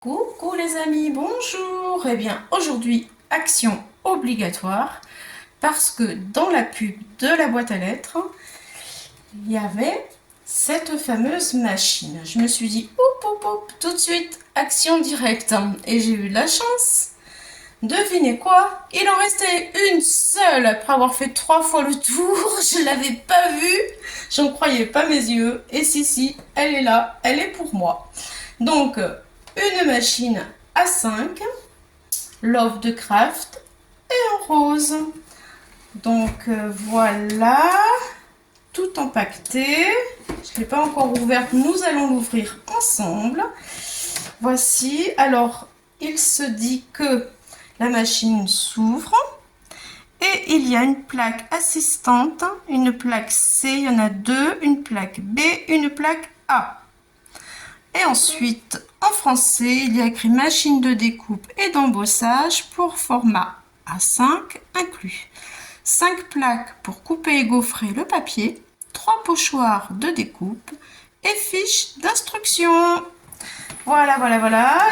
Coucou les amis, bonjour. Eh bien aujourd'hui, action obligatoire parce que dans la pub de la boîte à lettres, il y avait cette fameuse machine. Je me suis dit, tout de suite, action directe. Et j'ai eu de la chance. Devinez quoi? Il en restait une seule après avoir fait 3 fois le tour. Je l'avais pas vue. J'en croyais pas mes yeux. Et si, elle est là. Elle est pour moi. Donc, une machine à 5, Love de Craft et en rose. Donc voilà, tout empaqueté. Je ne l'ai pas encore ouverte, nous allons l'ouvrir ensemble. Voici, alors il se dit que la machine s'ouvre et il y a une plaque assistante, une plaque C, il y en a deux, une plaque B, une plaque A. Et ensuite, en français, il y a écrit machine de découpe et d'embossage pour format A5 inclus. 5 plaques pour couper et gaufrer le papier, 3 pochoirs de découpe et fiches d'instruction. Voilà.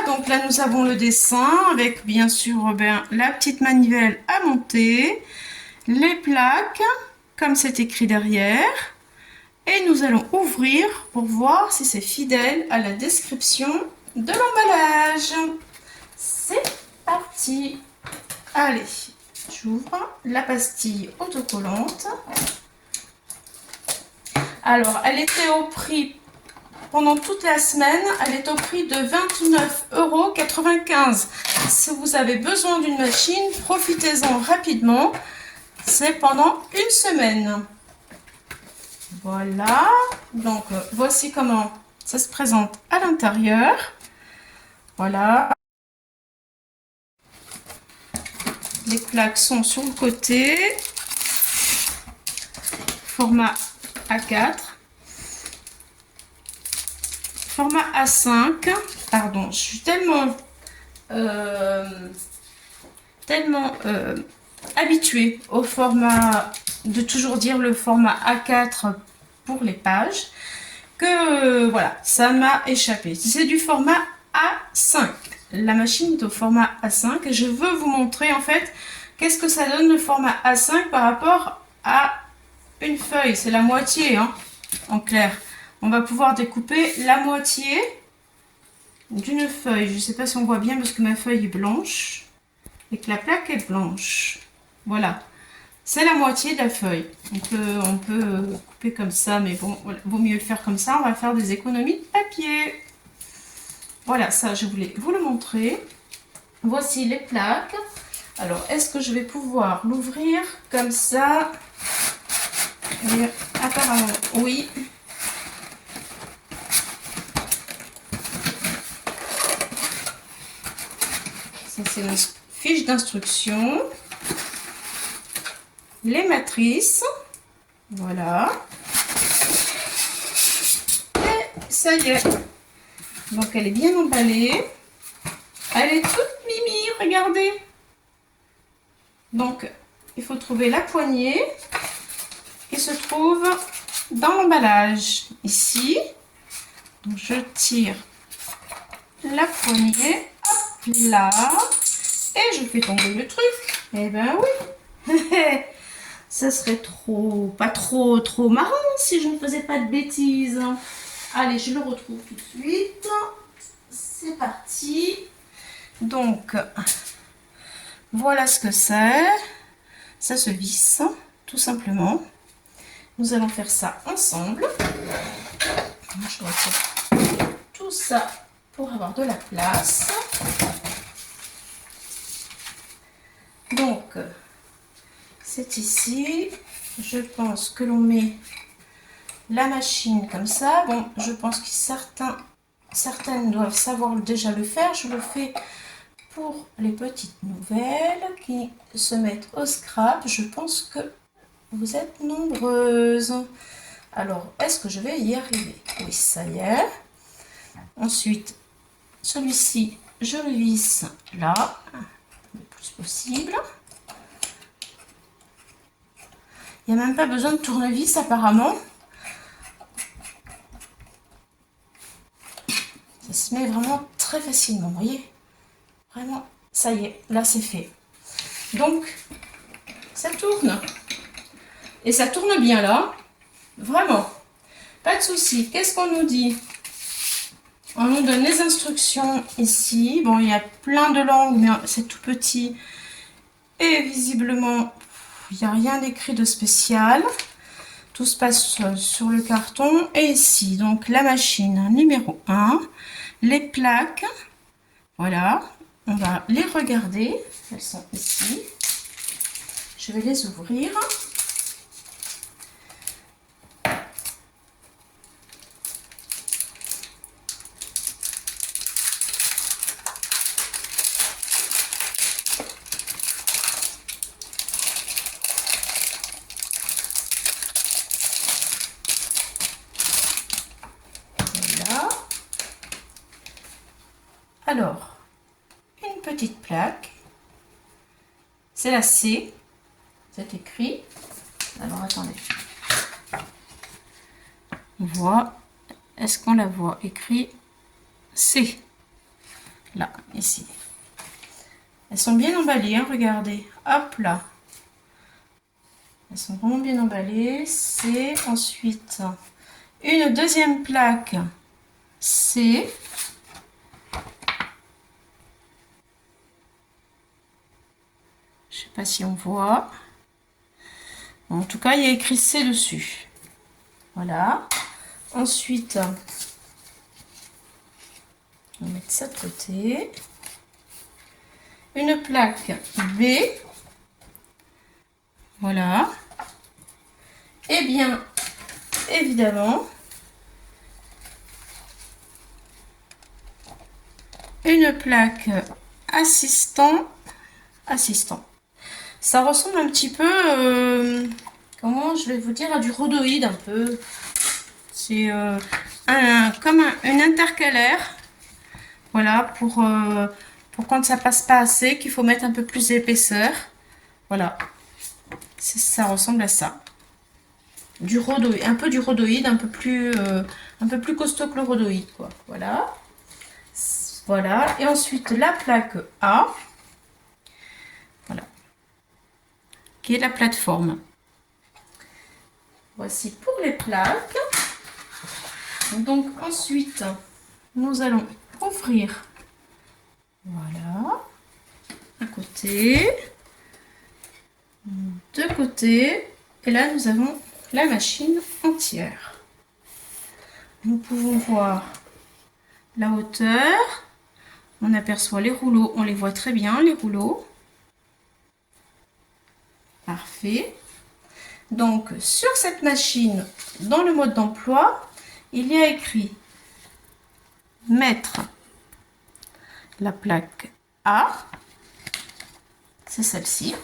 Donc là, nous avons le dessin avec bien sûr la petite manivelle à monter, les plaques, comme c'est écrit derrière. Et nous allons ouvrir pour voir si c'est fidèle à la description de l'emballage. C'est parti. Allez, j'ouvre la pastille autocollante. Alors, elle était au prix, pendant toute la semaine, elle est au prix de 29,95 €. Si vous avez besoin d'une machine, profitez-en rapidement. C'est pendant une semaine. Voilà, donc voici comment ça se présente à l'intérieur. Voilà. Les plaques sont sur le côté. Format A4. Format A5. Pardon, je suis tellement habituée au format, de toujours dire le format A4 pour les pages, que voilà, ça m'a échappé. C'est du format A5. La machine est au format A5 et je veux vous montrer en fait qu'est-ce que ça donne le format A5 par rapport à une feuille. C'est la moitié, hein, en clair. On va pouvoir découper la moitié d'une feuille. Je ne sais pas si on voit bien parce que ma feuille est blanche et que la plaque est blanche. Voilà. C'est la moitié de la feuille. On peut couper comme ça, mais bon, voilà, vaut mieux le faire comme ça. On va faire des économies de papier. Voilà, ça, je voulais vous le montrer. Voici les plaques. Alors, est-ce que je vais pouvoir l'ouvrir comme ça? Et apparemment, oui. Ça, c'est une fiche d'instruction. Les matrices, voilà, et ça y est, donc elle est bien emballée, elle est toute mimi, regardez. Donc il faut trouver la poignée qui se trouve dans l'emballage ici. Donc je tire la poignée, hop là, et je fais tomber le truc. Eh ben oui. Ça serait pas trop marrant si je ne faisais pas de bêtises. Allez, je le retrouve tout de suite. C'est parti. Donc, voilà ce que c'est. Ça se visse, tout simplement. Nous allons faire ça ensemble. Je retire tout ça pour avoir de la place. Donc, c'est ici. Je pense que l'on met la machine comme ça. Bon, je pense que certaines doivent savoir déjà le faire. Je le fais pour les petites nouvelles qui se mettent au scrap. Je pense que vous êtes nombreuses. Alors, est-ce que je vais y arriver? Oui, ça y est. Ensuite, celui-ci, je le visse là, le plus possible. Il n'y a même pas besoin de tournevis apparemment. Ça se met vraiment très facilement, vous voyez. Vraiment, ça y est, là c'est fait. Donc, ça tourne. Et ça tourne bien là. Vraiment. Pas de souci. Qu'est-ce qu'on nous dit? On nous donne les instructions ici. Bon, il y a plein de langues, mais c'est tout petit. Et visiblement, il n'y a rien d'écrit de spécial. Tout se passe sur le carton. Et ici, donc la machine numéro 1. Les plaques. Voilà. On va les regarder. Elles sont ici. Je vais les ouvrir. Voilà. Alors, une petite plaque. C'est la C. C'est écrit. Alors, attendez. On voit. Est-ce qu'on la voit écrit C? Là, ici. Elles sont bien emballées, hein, regardez. Hop là. Elles sont vraiment bien emballées. C. Ensuite, une deuxième plaque C. Je sais pas si on voit. En tout cas, il y a écrit C dessus. Voilà. Ensuite, on va mettre ça de côté. Une plaque B. Voilà. Et bien, évidemment, une plaque assistant. Ça ressemble un petit peu, comment je vais vous dire, à du rhodoïde un peu. C'est comme une intercalaire. Voilà, pour quand ça passe pas assez, qu'il faut mettre un peu plus d'épaisseur. Voilà. Ça ressemble à ça. Du rhodoïde, un peu du rhodoïde, un peu plus costaud que le rhodoïde, quoi. Voilà. Voilà. Et ensuite, la plaque A. Voilà. Qui est la plateforme. Voici pour les plaques. Donc, ensuite, nous allons ouvrir. Voilà. Un côté. De côté. Et là, nous avons la machine entière. Nous pouvons voir la hauteur. On aperçoit les rouleaux. On les voit très bien, les rouleaux. Parfait. Donc, sur cette machine, dans le mode d'emploi, il y a écrit mettre la plaque A. C'est celle-ci.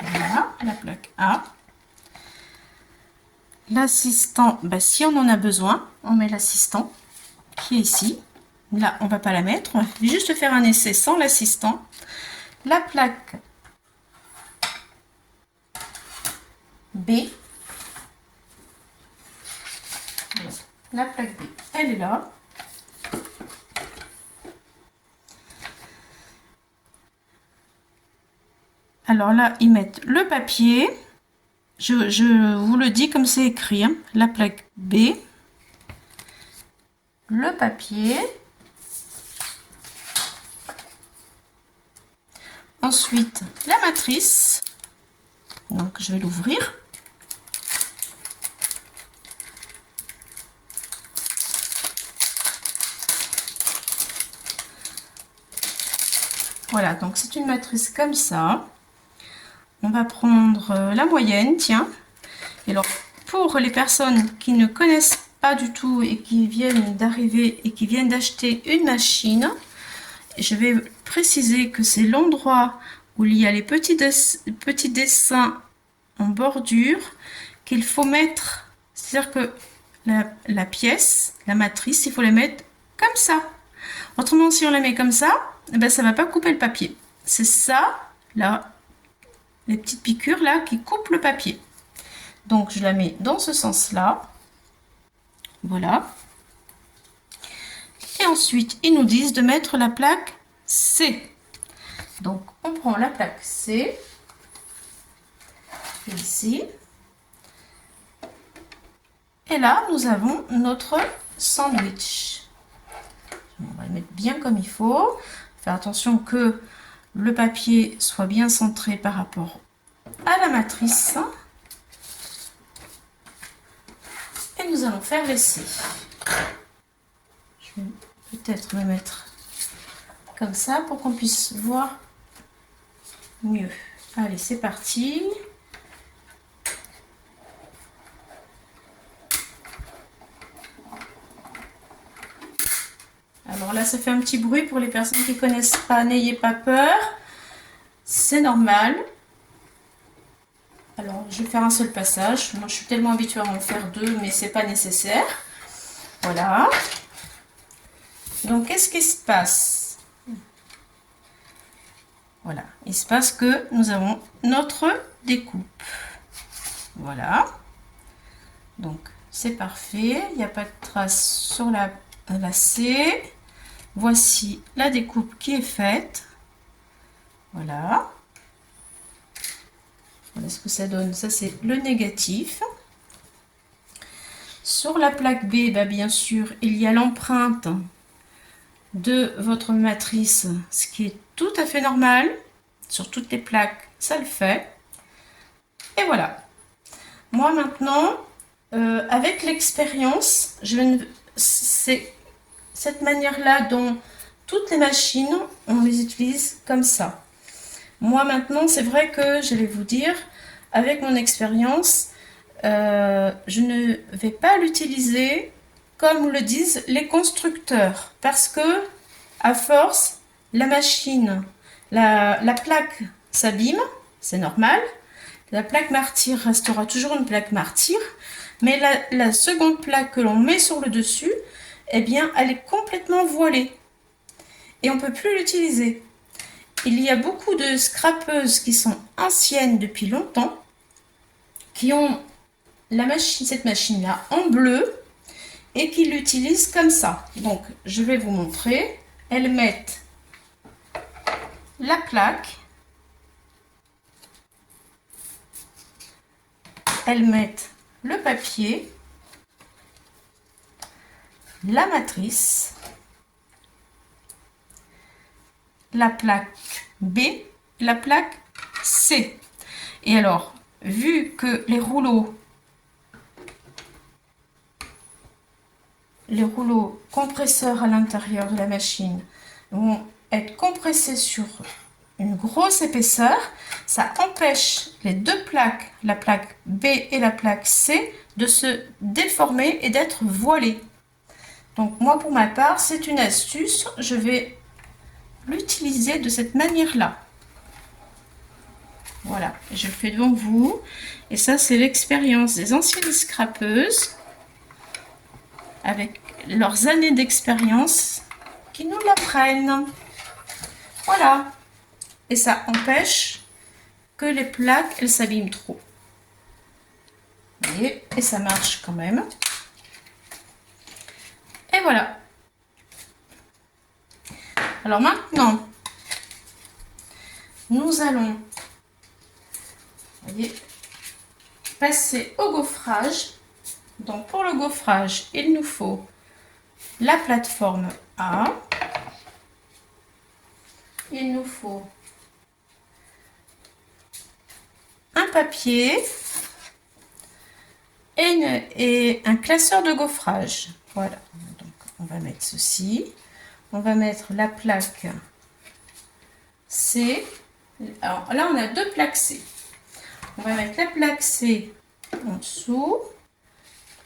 Voilà, la plaque A. L'assistant, si on en a besoin, on met l'assistant qui est ici. Là, on ne va pas la mettre. On va juste faire un essai sans l'assistant. La plaque B. La plaque B, elle est là. Alors là, ils mettent le papier. Je vous le dis comme c'est écrit. Hein. La plaque B. Le papier. Ensuite, la matrice. Donc, je vais l'ouvrir. Voilà, donc c'est une matrice comme ça. On va prendre la moyenne, tiens. Et alors, pour les personnes qui ne connaissent pas du tout et qui viennent d'arriver et qui viennent d'acheter une machine, je vais préciser que c'est l'endroit où il y a les petits dessins en bordure qu'il faut mettre. C'est-à-dire que la pièce, la matrice, il faut la mettre comme ça. Autrement, si on la met comme ça, eh ben, ça ne va pas couper le papier. C'est ça, là, les petites piqûres là qui coupent le papier. Donc, je la mets dans ce sens-là. Voilà. Et ensuite, ils nous disent de mettre la plaque C. Donc, on prend la plaque C, ici. Et là, nous avons notre sandwich. On va le mettre bien comme il faut. Faire attention que le papier soit bien centré par rapport à la matrice. Et nous allons faire l'essai. Je vais peut-être le mettre comme ça pour qu'on puisse voir mieux. Allez, c'est parti. Alors là, ça fait un petit bruit pour les personnes qui ne connaissent pas. N'ayez pas peur. C'est normal. Alors, je vais faire un seul passage. Moi, je suis tellement habituée à en faire deux, mais c'est pas nécessaire. Voilà. Donc, qu'est-ce qui se passe? Voilà. Il se passe que nous avons notre découpe. Voilà. Donc, c'est parfait. Il n'y a pas de trace sur la C. Voici la découpe qui est faite. Voilà. Voilà ce que ça donne. Ça, c'est le négatif. Sur la plaque B, bah, bien sûr, il y a l'empreinte de votre matrice, ce qui est tout à fait normal. Sur toutes les plaques, ça le fait. Et voilà. Moi, maintenant, avec l'expérience, c'est cette manière-là dont toutes les machines, on les utilise comme ça. Moi, maintenant, c'est vrai que, je vais vous dire, avec mon expérience, je ne vais pas l'utiliser comme le disent les constructeurs. Parce que, à force, la machine, la plaque s'abîme, c'est normal. La plaque martyre restera toujours une plaque martyre. Mais la seconde plaque que l'on met sur le dessus, eh bien, elle est complètement voilée. Et on ne peut plus l'utiliser. Il y a beaucoup de scrapeuses qui sont anciennes depuis longtemps, qui ont cette machine-là en bleu et qui l'utilisent comme ça. Donc, je vais vous montrer. Elles mettent la plaque, elles mettent le papier, la matrice, la plaque B, la plaque C. Et alors, vu que les rouleaux compresseurs à l'intérieur de la machine vont être compressés sur une grosse épaisseur, ça empêche les deux plaques, la plaque B et la plaque C, de se déformer et d'être voilées. Donc moi, pour ma part, c'est une astuce, je vais l'utiliser de cette manière-là. Voilà, je le fais devant vous. Et ça, c'est l'expérience des anciennes scrapeuses avec leurs années d'expérience qui nous l'apprennent. Voilà. Et ça empêche que les plaques, elles s'abîment trop. Vous voyez, et ça marche quand même. Et voilà. Alors maintenant, nous allons, vous voyez, passer au gaufrage. Donc pour le gaufrage, il nous faut la plateforme A. Il nous faut un papier et un classeur de gaufrage. Voilà, donc on va mettre ceci. On va mettre la plaque C. Alors là, on a deux plaques C. On va mettre la plaque C en dessous,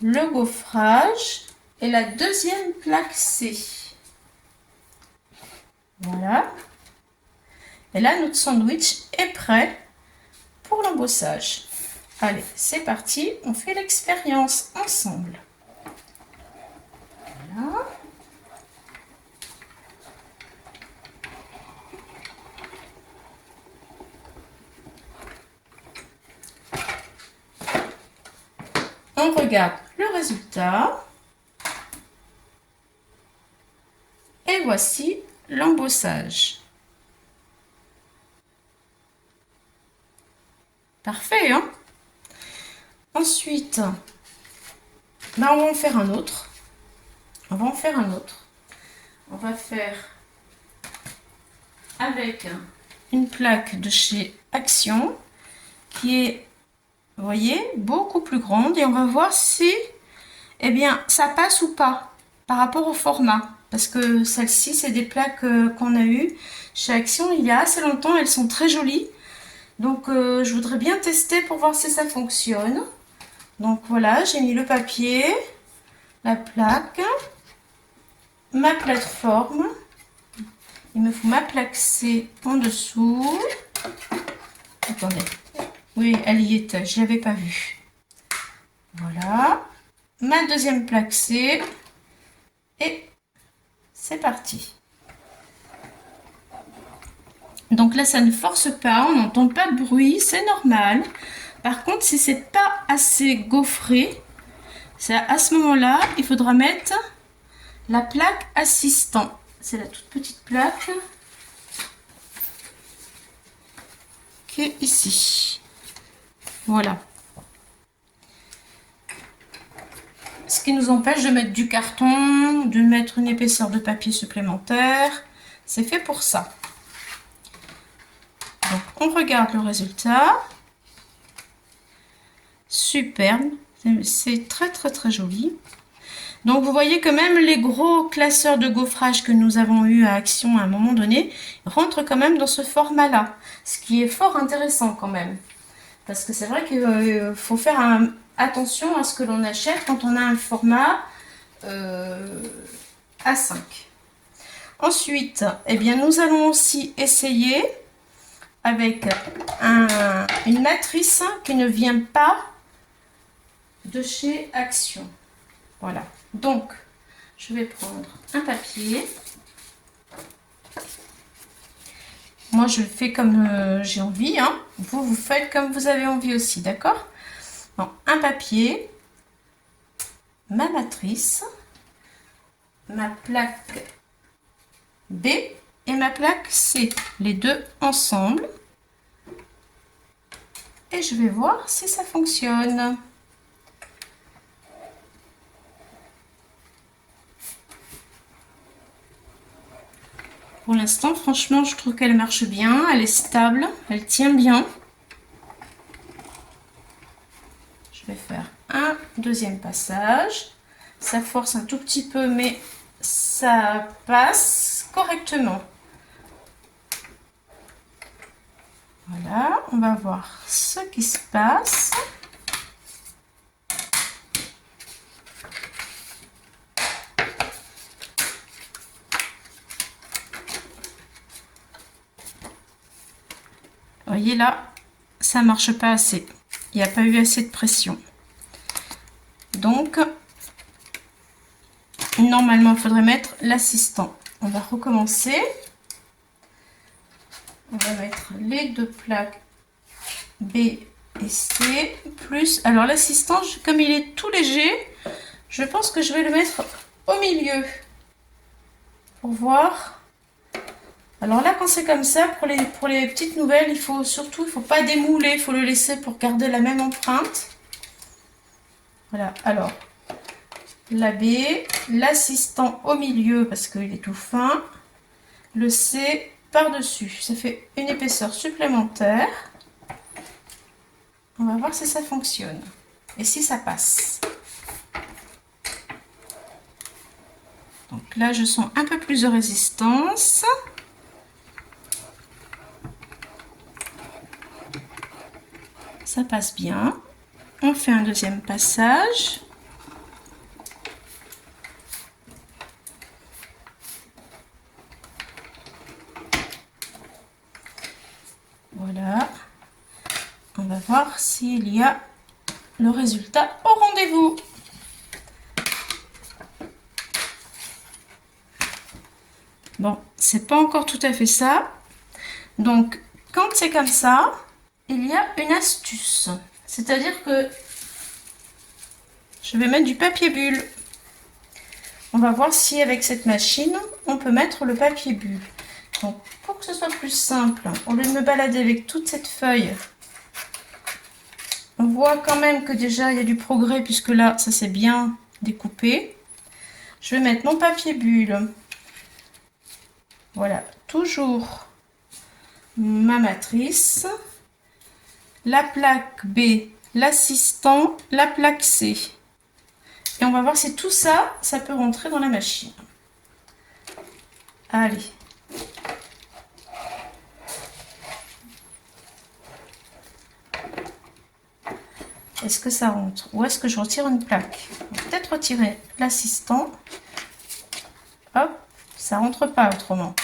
le gaufrage et la deuxième plaque C. Voilà. Et là, notre sandwich est prêt pour l'embossage. Allez, c'est parti, on fait l'expérience ensemble. Voilà. On regarde le résultat. Et voici l'embossage. Parfait, hein? Ensuite, ben, on va en faire un autre. On va faire avec une plaque de chez Action qui est, vous voyez, beaucoup plus grande, et on va voir si, eh bien, ça passe ou pas par rapport au format, parce que celles-ci, c'est des plaques qu'on a eues chez Action il y a assez longtemps. Elles sont très jolies, donc je voudrais bien tester pour voir si ça fonctionne. Donc voilà, j'ai mis le papier, la plaque, ma plateforme. Il me faut ma plaque C en dessous. Attendez. Oui, elle y était, je ne l'avais pas vue. Voilà. Ma deuxième plaque C. Et c'est parti. Donc là, ça ne force pas, on n'entend pas de bruit, c'est normal. Par contre, si c'est pas assez gaufré, à ce moment-là, il faudra mettre la plaque assistant. C'est la toute petite plaque qui est ici. Voilà. Ce qui nous empêche de mettre du carton, de mettre une épaisseur de papier supplémentaire. C'est fait pour ça. Donc, on regarde le résultat. Superbe. C'est très très très joli. Donc vous voyez que même les gros classeurs de gaufrage que nous avons eu à Action à un moment donné rentrent quand même dans ce format-là. Ce qui est fort intéressant quand même. Parce que c'est vrai qu'il faut faire attention à ce que l'on achète quand on a un format A5. Ensuite, eh bien, nous allons aussi essayer avec une matrice qui ne vient pas de chez Action. Voilà. Donc, je vais prendre un papier. Moi, je fais comme j'ai envie, hein. Vous faites comme vous avez envie aussi, d'accord? Bon, un papier, ma matrice, ma plaque B et ma plaque C. Les deux ensemble. Et je vais voir si ça fonctionne. Pour l'instant, franchement, je trouve qu'elle marche bien. Elle est stable, elle tient bien. Je vais faire un deuxième passage. Ça force un tout petit peu, mais ça passe correctement. Voilà, on va voir ce qui se passe. Vous voyez là, ça marche pas assez. Il n'y a pas eu assez de pression. Donc, normalement, il faudrait mettre l'assistant. On va recommencer. On va mettre les deux plaques B et C. Plus, alors l'assistant, comme il est tout léger, je pense que je vais le mettre au milieu. Pour voir. Alors là, quand c'est comme ça, pour les petites nouvelles, il faut pas démouler, il faut le laisser pour garder la même empreinte. Voilà, alors, la B, l'assistant au milieu parce qu'il est tout fin, le C par-dessus. Ça fait une épaisseur supplémentaire. On va voir si ça fonctionne et si ça passe. Donc là, je sens un peu plus de résistance. Ça passe bien. On fait un deuxième passage. Voilà. On va voir s'il y a le résultat au rendez-vous. Bon, c'est pas encore tout à fait ça. Donc, quand c'est comme ça, il y a une astuce. C'est-à-dire que je vais mettre du papier bulle. on va voir si avec cette machine, on peut mettre le papier bulle. Donc, pour que ce soit plus simple, au lieu de me balader avec toute cette feuille, on voit quand même que déjà, il y a du progrès, puisque là, ça s'est bien découpé. Je vais mettre mon papier bulle. Voilà, toujours ma matrice, la plaque B, l'assistant, la plaque C. Et on va voir si tout ça, ça peut rentrer dans la machine. Allez. Est-ce que ça rentre? Ou est-ce que je retire une plaque? Peut-être retirer l'assistant. Hop, ça rentre pas autrement.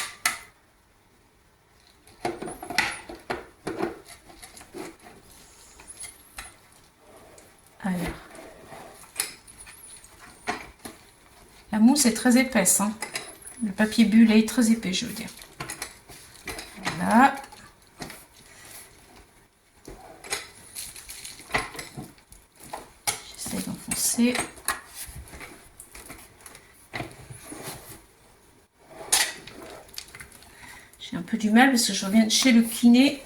Alors. La mousse est très épaisse, hein. Le papier bulle est très épais, je veux dire. Voilà. J'essaie d'enfoncer. J'ai un peu du mal parce que je reviens de chez le kiné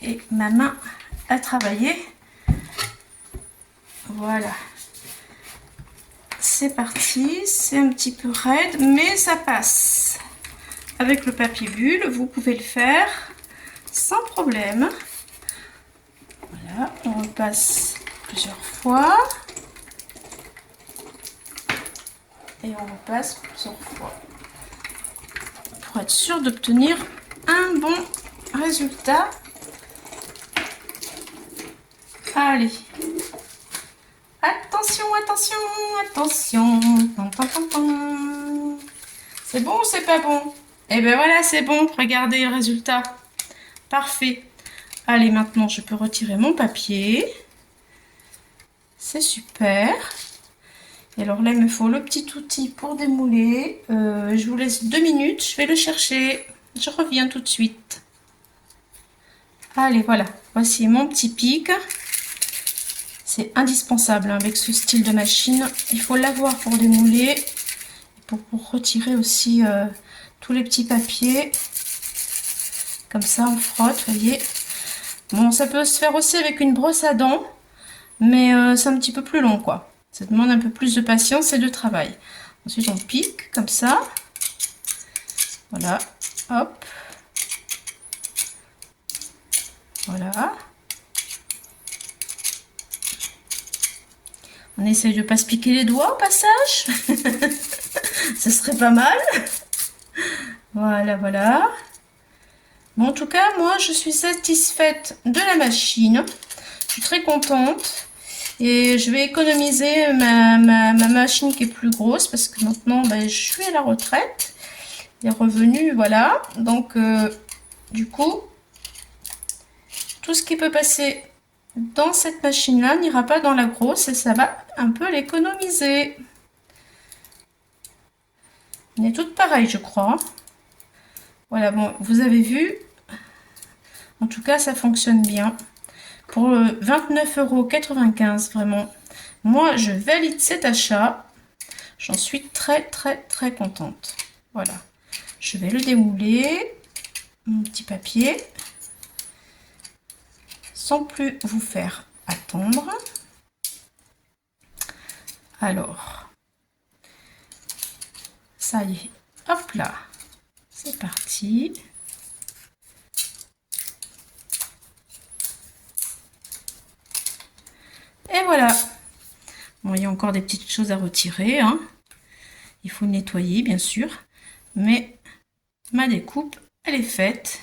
et ma main a travaillé. Voilà. C'est parti, c'est un petit peu raide, mais ça passe. Avec le papier bulle, vous pouvez le faire sans problème. Voilà, on repasse plusieurs fois. Et on repasse plusieurs fois. Pour être sûr d'obtenir un bon résultat. Allez. Attention, attention, attention. C'est bon ou c'est pas bon? Et ben voilà, c'est bon. Regardez le résultat. Parfait. Allez, maintenant, je peux retirer mon papier. C'est super. Et alors là, il me faut le petit outil pour démouler. Je vous laisse 2 minutes. Je vais le chercher. Je reviens tout de suite. Allez, voilà. Voici mon petit pic. C'est indispensable hein, avec ce style de machine. Il faut l'avoir pour démouler, pour retirer aussi tous les petits papiers. Comme ça, on frotte, vous voyez. Bon, ça peut se faire aussi avec une brosse à dents, mais c'est un petit peu plus long, quoi. Ça demande un peu plus de patience et de travail. Ensuite, on pique comme ça. Voilà, hop. Voilà. On essaye de ne pas se piquer les doigts au passage. Ce serait pas mal. Voilà, voilà. Bon, en tout cas, moi, je suis satisfaite de la machine. Je suis très contente. Et je vais économiser ma machine qui est plus grosse parce que maintenant, ben, je suis à la retraite. Les revenus, voilà. Donc, du coup, tout ce qui peut passer dans cette machine-là n'ira pas dans la grosse et ça va un peu l'économiser. On est toutes pareilles, je crois. Voilà, bon, vous avez vu. En tout cas, ça fonctionne bien. Pour 29,95 €, vraiment. Moi, je valide cet achat. J'en suis très, très, très contente. Voilà. Je vais le démouler. Mon petit papier. Sans plus vous faire attendre. Alors. Ça y est. Hop là. C'est parti. Et voilà. Bon, il y a encore des petites choses à retirer. Hein. Il faut le nettoyer, bien sûr. Mais ma découpe, elle est faite.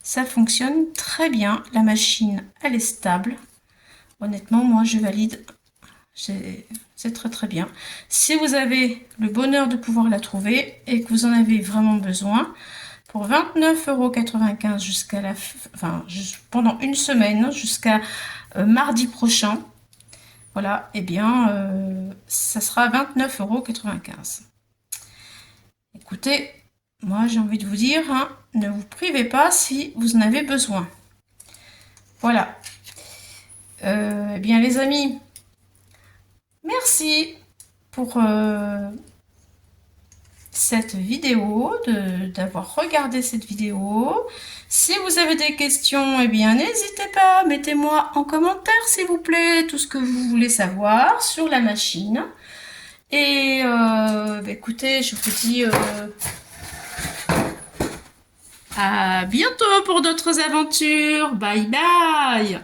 Ça fonctionne très bien. La machine, elle est stable. Honnêtement, moi, je valide. C'est très, très bien. Si vous avez le bonheur de pouvoir la trouver et que vous en avez vraiment besoin, pour 29,95 € jusqu'à la fin, pendant une semaine, jusqu'à mardi prochain, voilà, et bien, ça sera 29,95 €. Écoutez, moi j'ai envie de vous dire, hein, ne vous privez pas si vous en avez besoin. Voilà. Eh bien les amis, merci pour cette vidéo, d'avoir regardé cette vidéo. Si vous avez des questions, eh bien n'hésitez pas, mettez-moi en commentaire s'il vous plaît tout ce que vous voulez savoir sur la machine. Et écoutez, je vous dis à bientôt pour d'autres aventures. Bye bye.